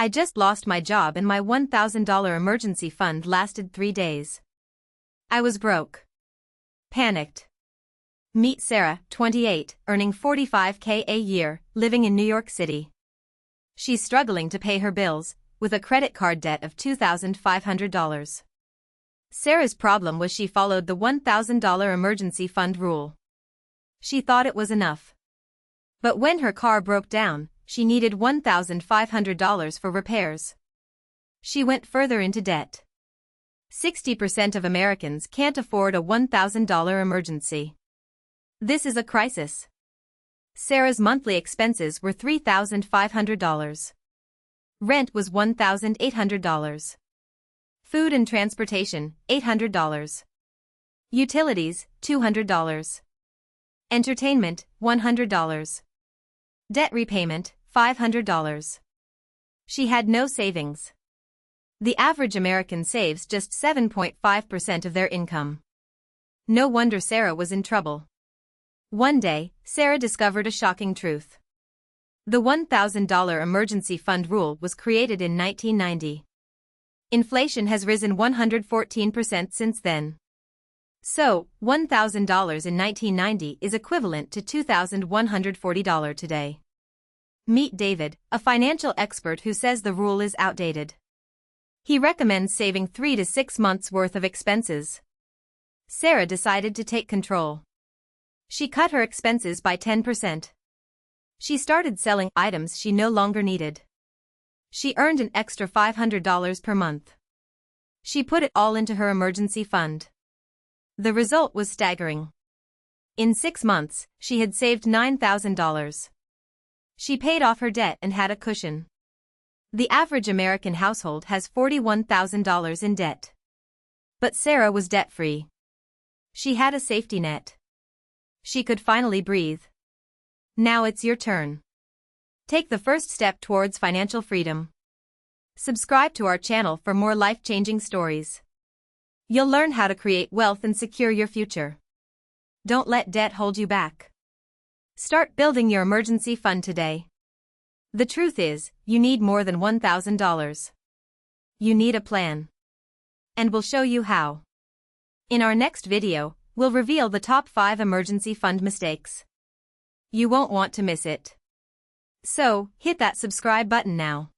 I just lost my job and my $1,000 emergency fund lasted 3 days. I was broke. Panicked. Meet Sarah, 28, earning $45K a year, living in New York City. She's struggling to pay her bills, with a credit card debt of $2,500. Sarah's problem was she followed the $1,000 emergency fund rule. She thought it was enough. But when her car broke down, she needed $1,500 for repairs. She went further into debt. 60% of Americans can't afford a $1,000 emergency. This is a crisis. Sarah's monthly expenses were $3,500. Rent was $1,800. Food and transportation, $800. Utilities, $200. Entertainment, $100. Debt repayment, $500. She had no savings. The average American saves just 7.5% of their income. No wonder Sarah was in trouble. One day, Sarah discovered a shocking truth. The $1,000 emergency fund rule was created in 1990. Inflation has risen 114% since then. So, $1,000 in 1990 is equivalent to $2,140 today. Meet David, a financial expert who says the rule is outdated. He recommends saving 3 to 6 months' worth of expenses. Sarah decided to take control. She cut her expenses by 10%. She started selling items she no longer needed. She earned an extra $500 per month. She put it all into her emergency fund. The result was staggering. In 6 months, she had saved $9,000. She paid off her debt and had a cushion. The average American household has $41,000 in debt. But Sarah was debt-free. She had a safety net. She could finally breathe. Now it's your turn. Take the first step towards financial freedom. Subscribe to our channel for more life-changing stories. You'll learn how to create wealth and secure your future. Don't let debt hold you back. Start building your emergency fund today. The truth is, you need more than $1,000. You need a plan. And we'll show you how. In our next video, we'll reveal the top 5 emergency fund mistakes. You won't want to miss it. So, hit that subscribe button now.